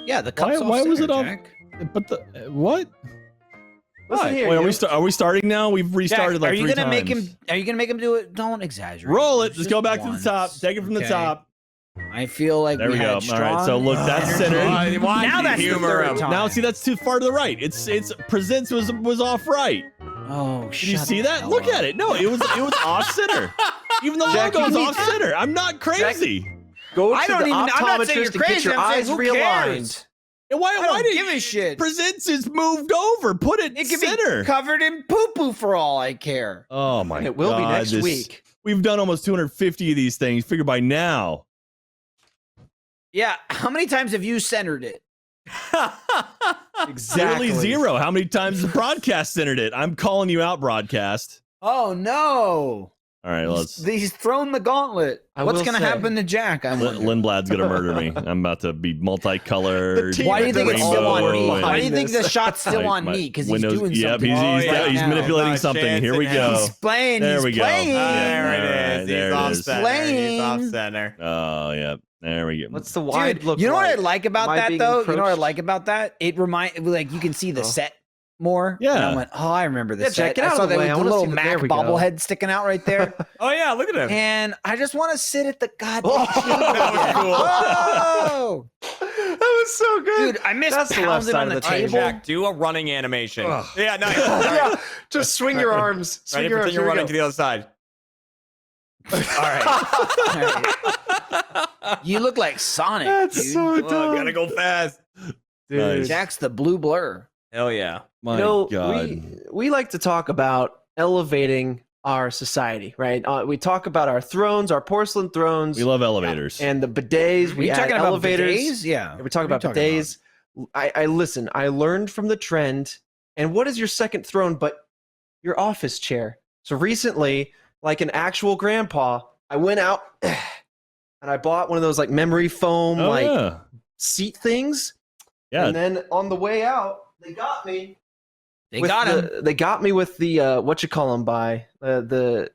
Yeah, the cup's Why was it off? Jack. But the what? Listen here, Wait, are we starting now? We've restarted Jack, like are you 3 gonna times. make him? Are you gonna make him do it? Don't exaggerate. Roll it. It's Just go back once. to the top. Take it from the top. I feel like There we go. had All right. So look, that's energy. centered. Now that's the third time. Now see, that's too far to the right. It's presents was off right. Oh, Did you see that? Look at it. No, it was off center. Even the Jack, logo's you need off center. I'm not crazy. Go to I don't the even. I'm not saying you're optometrist and get crazy. your I'm eyes saying who realigned. cares? And why I don't did give a shit. presents is moved over? Put it, It could center. be covered in poo poo for all I care. Oh my god. It will be next week. We've done almost 250 of these things. Figure by now. Yeah. How many times have you centered it? Exactly. Literally 0. How many times has broadcast centered it? I'm calling you out, broadcast. Oh no. All right, let's. He's thrown the gauntlet. I What's will going to say- happen to Jack? I wonder. Lindblad's gonna murder me. I'm about to be multicolored. The team Why do you think it's still on me? rainbow, Why do you and think the shot's still my- on my me? Because he's windows- doing Yep, something. he's now. manipulating No something. chance Here we in go. hell. He's playing. There he's we go. playing. There it is. There He's it off is. center. He's off Playing. center. Oh yeah, there we go. What's the wide Dude, look you know what I like? like about Am I that being though? You know what I approached? like about that? It like you can see the Oh. set more. Yeah. And I went, oh, I remember this Yeah, set. Jack, get I out saw of the that way. I with the wanna little see the- Mac there we go. bobblehead sticking out right there. Oh yeah, look at him. And I just want to sit at the goddamn Oh, table that was again. cool. Whoa! That was so good. Dude, I missed That's the left pounding side on of the the All right, table. Jack, do a running animation. Ugh. Yeah, nice. Yeah, just swing your arms. Swing Ready? your arms. Pretend you're Here we running go. to the other side. All right. You look like Sonic, That's dude. so Oh, dumb. gotta go fast. Nice. Jack's the blue blur. Hell yeah. My You know, God. we like to talk about elevating our society, right? We talk about our thrones, our porcelain thrones, We love elevators. and the bidets. Are We you add talking about elevators. bidets? Yeah. We're talking What are about you talking bidets. I listen. I learned from the trend. And what is your second throne but your office chair? So recently, like an actual grandpa, I went out and I bought one of those like memory foam Oh, like yeah. seat things. Yeah. And then on the way out, they got me. They with got him. They got me with the what you call them by the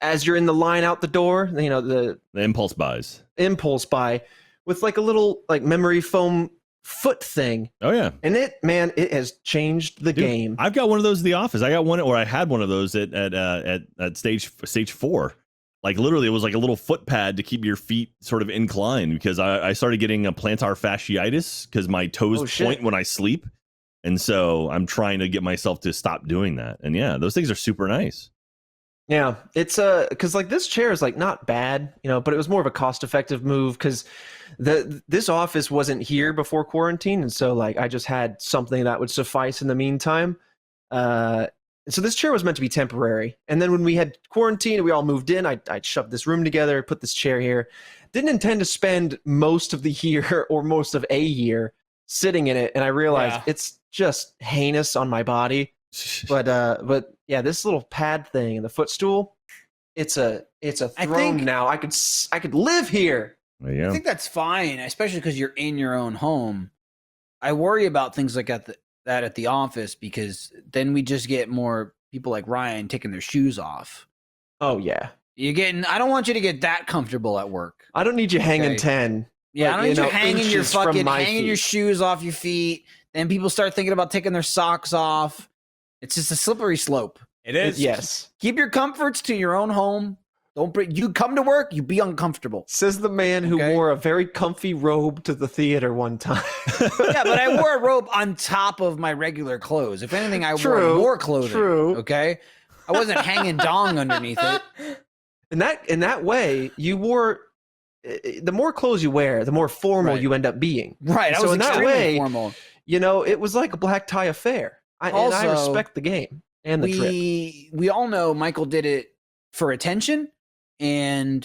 as you're in the line out the door. You know the The impulse buys. impulse buy with like a little like memory foam foot thing, Oh yeah. and it has changed the Dude, game. I've got one of those in the office. I got one, or I had one of those at stage 4. Like literally, it was like a little foot pad to keep your feet sort of inclined because I started getting a plantar fasciitis because my toes Oh, shit. point when I sleep, and so I'm trying to get myself to stop doing that. And yeah, those things are super nice. Yeah, it's because like this chair is like not bad, you know, but it was more of a cost-effective move because this office wasn't here before quarantine, and so like I just had something that would suffice in the meantime. So this chair was meant to be temporary, and then when we had quarantine and we all moved in, I shoved this room together, put this chair here. Didn't intend to spend most of the year or most of a year sitting in it, and I realized Yeah. it's just heinous on my body. But yeah, this little pad thing and the footstool, it's a I throne think- now. I could live here. There you I go. think that's fine, especially because you're in your own home. I worry about things like that at the office because then we just get more people like Ryan taking their shoes off. Oh yeah, I don't want you to get that comfortable at work. I don't need you hanging Okay. 10. Yeah, Like, I don't need you you know, hanging your inches from fucking my hanging your feet. shoes off your feet. Then people start thinking about taking their socks off. It's just a slippery slope. It is. Yes, Keep your comforts to your own home. Don't bring you come to work, you be uncomfortable. says the man who Okay. wore a very comfy robe to the theater one time. Yeah, but I wore a robe on top of my regular clothes. If anything, I True, wore more clothing. true. Okay. I wasn't hanging dong underneath it. In that way, you wore. The more clothes you wear, the more formal Right. you end up being. Right. I So was in that extremely way, formal. You know, it was like a black tie affair. And I Also, respect the game and the trip. We all know Michael did it for attention and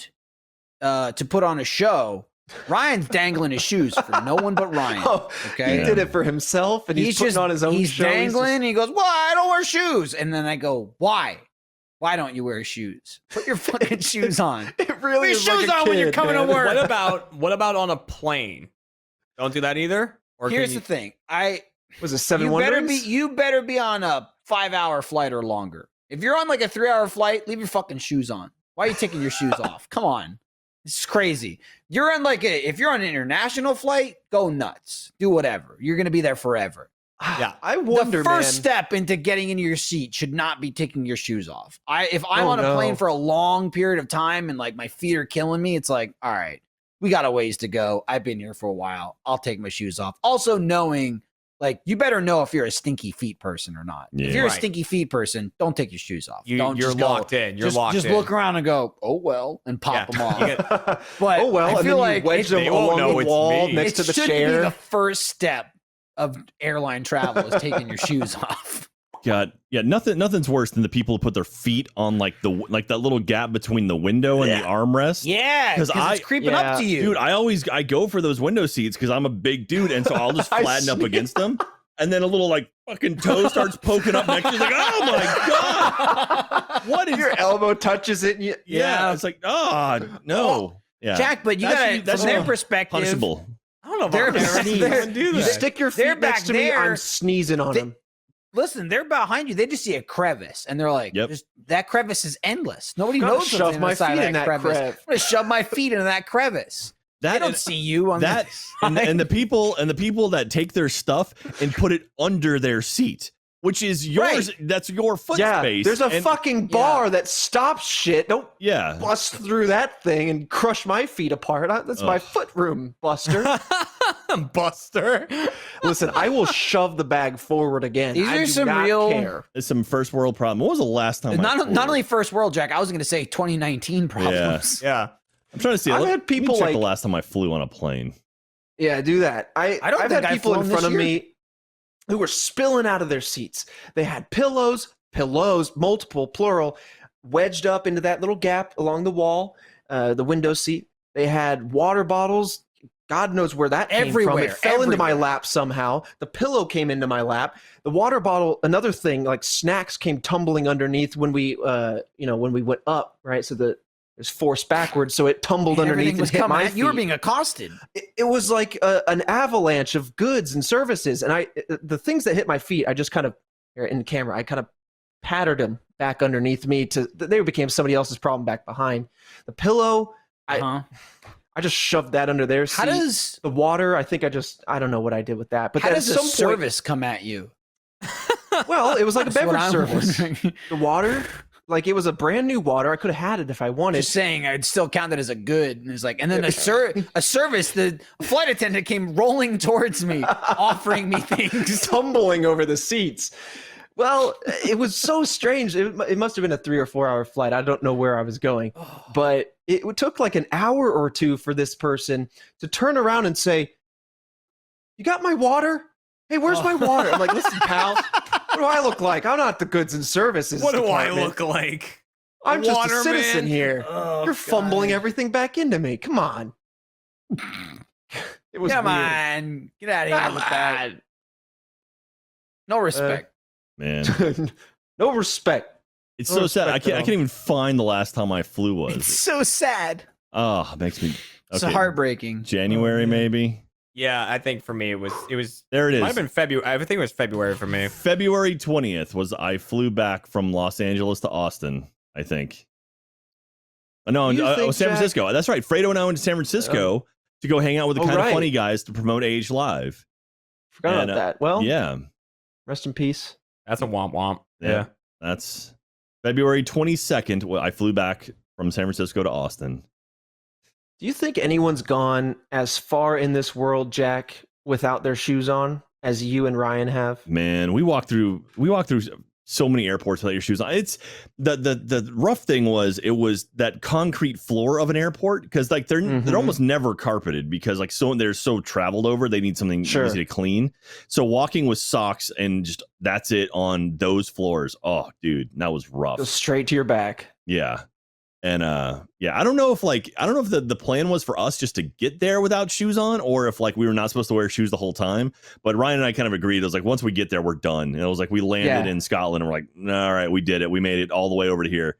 to put on a show. Ryan's dangling his shoes for no one but Ryan. Oh, Okay. He did it for himself, and he's putting on his own he's show. dangling and he goes, well, I don't wear shoes. And then I go, why don't you wear shoes? Put your fucking shoes on. It Put really your is like shoes a on when you're kid, coming man. to work. What about on a plane? Don't do that either. Or Here's can the thing. Was it Seven you better Wonders? you better be on a 5-hour flight or longer. If you're on like a 3-hour flight, leave your fucking shoes on. Why are you taking your shoes off? Come on. It's crazy. You're on if you're on an international flight, go nuts. Do whatever. You're gonna be there forever. Yeah. I wonder, the first man. step into getting into your seat should not be taking your shoes off. If I'm Oh, on a plane no. for a long period of time and my feet are killing me, it's like, all right, we got a ways to go. I've been here for a while. I'll take my shoes off. Also knowing you better know if you're a stinky feet person or not. Yeah. If you're a Right. stinky feet person, don't take your shoes off. Don't You're just go, locked in. You're locked just in. look around and go, oh well, and pop them off. You get- But oh well, I and feel then like you wedge them they won't along know the it's wall me. next to the should be chair. the first step of airline travel is taking your shoes off. God, yeah, nothing's worse than the people who put their feet on that little gap between the window and the armrest. Yeah, 'Cause it's creeping up to you. Dude, I go for those window seats because I'm a big dude, and so I'll just I flatten up see. against them, and then a little fucking toe starts poking up next to you. It's like, oh my god, what is? Your elbow touches it. And you, Yeah, it's like, oh no, yeah, Jack, but you That gotta, should be- that from should their be perspective, punishable. I don't know if They're- I've ever seen they're- anyone do you that. stick your They're feet back next to me. there. I'm sneezing on They- them. listen, they're behind you. They just see a crevice, and they're like, Yep. that crevice is endless. Nobody Gotta knows what's shove in my the side feet of in that crevice. crev. I'm gonna shove my feet into that crevice. They That don't and- see you on that the and the people that take their stuff and put it under their seat, which is yours. Right. That's your foot Yeah, space. there's a and- fucking bar that stops shit. Don't yeah. bust through that thing and crush my feet apart. That's my Ugh. foot room, Buster. Buster. Listen, I will shove the bag forward again. These I are do some not real- care. It's some first world problem. When was the last time? I flew? not only first world, Jack. I was gonna say 2019 problems. Yeah. I'm trying to see. I've Let- had let me people check like- the last time I flew on a plane. Yeah, do that. I don't I've think had I've people in flown front this of me who were spilling out of their seats. They had pillows, multiple, plural, wedged up into that little gap along the wall, the window seat. They had water bottles. God knows where that came from. Everywhere, It fell into my everywhere. lap somehow. The pillow came into my lap. The water bottle, another thing, like snacks came tumbling underneath when we, when we went up, right? So there's force backwards, so it tumbled Man, underneath everything was and hit coming my at you. You were feet. being accosted. It was like an avalanche of goods and services, and the things that hit my feet, I just kind of in the camera, I kind of pattered them back underneath me they became somebody else's problem back behind. The pillow, Uh-huh. I just shoved that under their seat. How does The water, I think I don't know what I did with that, but how at does the some point, service come at you? well, it was like a That's what beverage I'm service. wondering. The water, like it was a brand new water. I could have had it if I wanted. Just saying, I'd still count that as a good. And it's like, and then a service, the flight attendant came rolling towards me, offering me things. Tumbling over the seats. Well, it was so strange. It must have been a 3 or 4 hour flight. I don't know where I was going, but it took like an hour or two for this person to turn around and say, "You got my water? Hey, where's my water?" I'm like, "Listen, pal, what do I look like? I'm not the goods and services What do I department. look like? I'm just a Waterman? citizen here. Oh, You're fumbling God. everything back into me. Come on." It was Come weird. on, get out of here Come with that. No respect. Man, on. No respect. it's no so sad. I respect can't. at I all. can't even find the last time I flew It's was. so sad. Oh, it makes me. It's Okay, heartbreaking. January maybe. Yeah, I think for me it was There it might have is. been February. I think it was February for me. February 20th was I flew back from Los Angeles to Austin. I think. No, You think, San Jack- Francisco. That's right. Fredo and I went to San Francisco to go hang out with the Oh, kind of right. funny guys to promote Age Live. Forgot And, about that. Well, Yeah, rest in peace. That's a womp womp. yeah. That's February 22nd. Well, I flew back from San Francisco to Austin. Do you think anyone's gone as far in this world, Jack, without their shoes on as you and Ryan have? Man, we walked through so many airports without your shoes on. It's the rough thing was it was that concrete floor of an airport because like they're Mhm. almost never carpeted because like they're so traveled over they need something Sure. easy to clean. So walking with socks and just that's it on those floors. Oh, dude, that was rough. Go straight to your back. Yeah. And I don't know if the plan was for us just to get there without shoes on or if like we were not supposed to wear shoes the whole time. But Ryan and I kind of agreed. It was like once we get there, we're done. And it was like we landed Yeah. in Scotland and we're like, all right, we did it. We made it all the way over to here.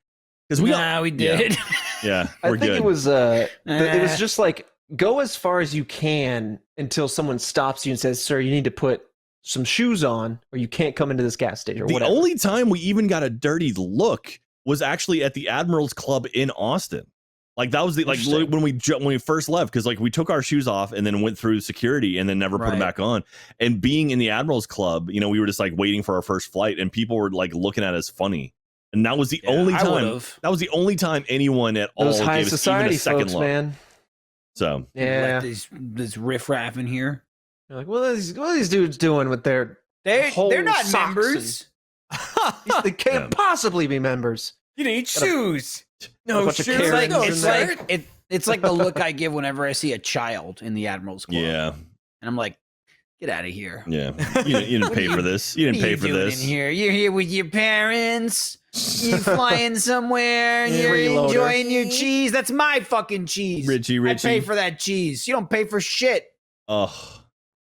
Because we We did. yeah, I we're think good. it was just like go as far as you can until someone stops you and says, "Sir, you need to put some shoes on or you can't come into this gas station." Or The whatever. only time we even got a dirty look was actually at the Admiral's Club in Austin. Like that was the like Interesting. when we first left, because like we took our shoes off and then went through security and then never put them Right. back on. And being in the Admirals Club, you know, we were just like waiting for our first flight, and people were like looking at us funny. And that was the only I time. would've. That was the only time anyone at all Those high gave us even society a second folks, look. man. So Yeah. Let this riffraff in here. You're like, what are these dudes doing with their whole They're not socks members. They can't Yeah. possibly be members. You need shoes. a No bunch of shoes. Karens It's like in it's there. like it's like the look I give whenever I see a child in the Admirals Club. yeah, And I'm like, get out of here. yeah. You didn't What pay are for you- this. You What didn't are pay you for doing this. in here? You're here with your parents. You flying somewhere and you're Freeloader. enjoying your cheese. That's my fucking cheese. Richie. I pay for that cheese. You don't pay for shit. Oh,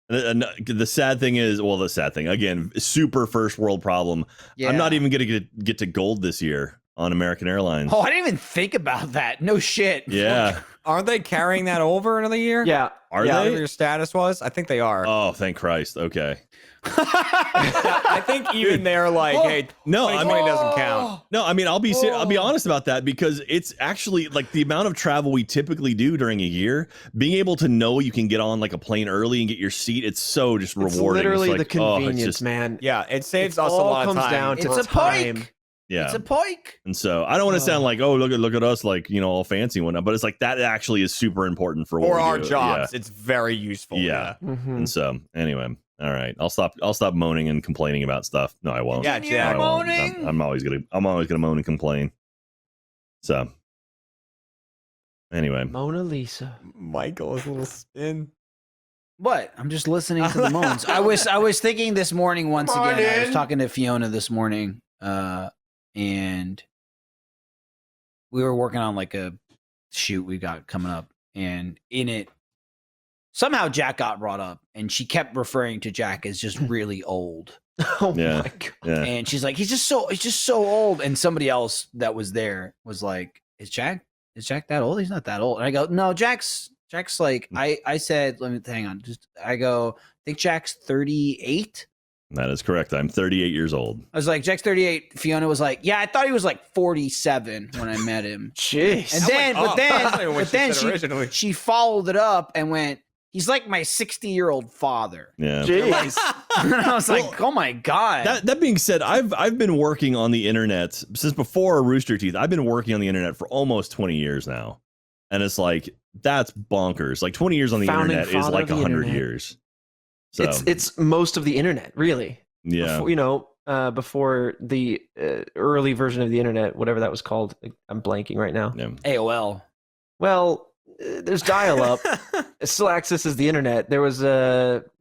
the sad thing is, well, the sad thing again, super first world problem. Yeah. I'm not even gonna get to gold this year on American Airlines. Oh, I didn't even think about that. No shit. Yeah. Aren't they carrying that over another year? Yeah. Are Yeah. they? Whatever your status was, I think they are. Oh, thank Christ. Okay. I think even they're like, hey, No, I 2020 mean, doesn't count. no, I mean, I'll be Oh. honest about that, because it's actually like the amount of travel we typically do during a year. Being able to know you can get on like a plane early and get your seat, it's so just It's rewarding. literally like, the convenience, it's just, man. Yeah, it saves It us a all lot of comes time. down to It's a time. poik. yeah. It's a poik. And so I don't want to sound like, oh, look at us, like, you know, all fancy and whatnot, but it's like that actually is super important for what For we our do. jobs. It's very useful. Yeah. Mhm. And so anyway, all right, I'll stop moaning and complaining about stuff. No, I won't. Yeah, No, yeah. I won't. Moaning. I'm always gonna moan and complain. So anyway, Mona Lisa. Michael's little spin. What? I'm just listening to the moans. I was thinking this morning once again. I was Morning. talking to Fiona this morning, and we were working on like a shoot we got coming up, and in it, somehow Jack got brought up, and she kept referring to Jack as just really old. Oh Yeah. my god. yeah, And she's like, he's just so old. And somebody else that was there was like, is Jack that old? He's not that old. And I go, no, Jack's like, I said, let me hang on. I go, I think Jack's 38. that is correct. I'm 38 years old. I was like, Jack's 38. Fiona was like, yeah, I thought he was like 47 when I met him. Jeez. And then, That's not even what but then said originally. she followed it up and went, he's like my 60-year-old father. Yeah. Jeez. And I was like, oh my God. That being said, I've been working on the internet since before Rooster Teeth. I've been working on the internet for almost 20 years now, and it's like that's bonkers. Like 20 years on the Founding internet is father like of the 100 internet. years. So It's most of the internet, really. yeah, Before, before the early version of the internet, whatever that was called. I'm blanking right now. yeah. AOL. Well, there's dial-up. It still accesses the internet. There was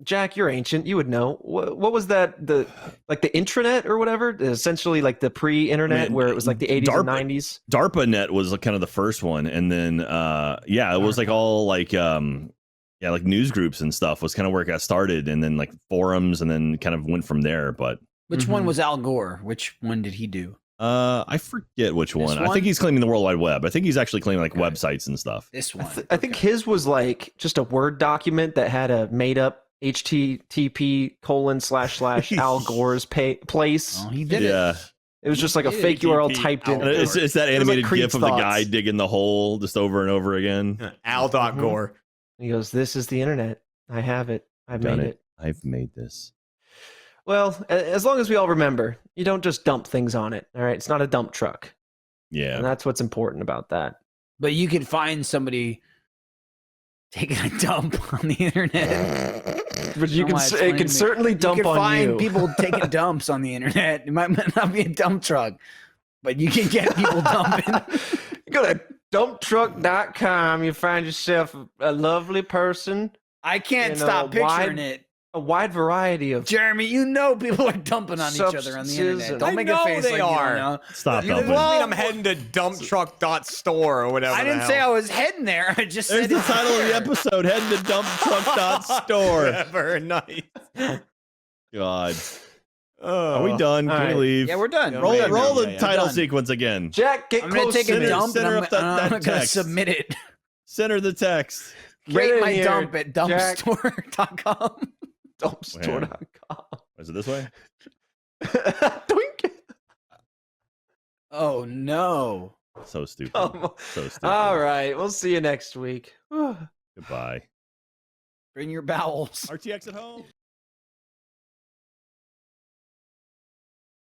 Jack, you're ancient. You would know. What was that? The intranet or whatever? Essentially like the pre-internet, I mean, where it was like the 80s and DARPA 90s. DARPANet was like kind of the first one, and then it was like all like like news groups and stuff was kind of where it got started, and then like forums, and then kind of went from there. But Which one Mhm. was Al Gore? Which one did he do? I forget which one. I one? think he's claiming the World Wide Web. I think he's actually claiming like Okay. websites and stuff. This one. I think his was like just a Word document that had a made-up HTTP / Al Gore's place. Oh, he did it. Yeah, It was just like a He did fake it. URL HTTP typed in. and it's that It was like animated Creed's gif of the guy thoughts. digging the hole just over and over again. Al dot Mhm. Gore. He goes, "This is the internet. I have it. I've Done made it. it." I've made this. Well, as long as we all remember, you don't just dump things on it. All right, it's not a dump truck, Yeah. and that's what's important about that. But you could find somebody taking a dump on the internet. But you Oh, can, why it's it funny can to me. certainly dump you can on find you. people taking dumps on the internet. It might not be a dump truck, but you can get people dumping. You go to dumptruck.com. You find yourself a lovely person, I can't You know, stop picturing wide it. a wide variety of. Jeremy, you know people are dumping on each other on the Substances internet. and- Don't I make know a face they like are. you don't know. Stop You dumping. didn't Well, mean I'm heading to Dumptruck.store or whatever. I the didn't say I hell. was heading there. I just There's said the it's title of the there. episode. Head to Dumptruck.store. Whatever, nice. God. Oh. Are we done? All Can right. we leave? Yeah, we're done. Yeah, roll yeah, roll the yeah. title Done. sequence again. Jack, get I'm gonna close. take a Center- dump and center I'm, up that I'm gonna text. submit it. Center the text. Get Rate in my here, dump at Jack. dumpstore.com. Dumpstore.com. Is it this way? Doink. Oh no. So stupid. So stupid. All right. We'll see you next week. Goodbye. Bring your bowels. RTX at home.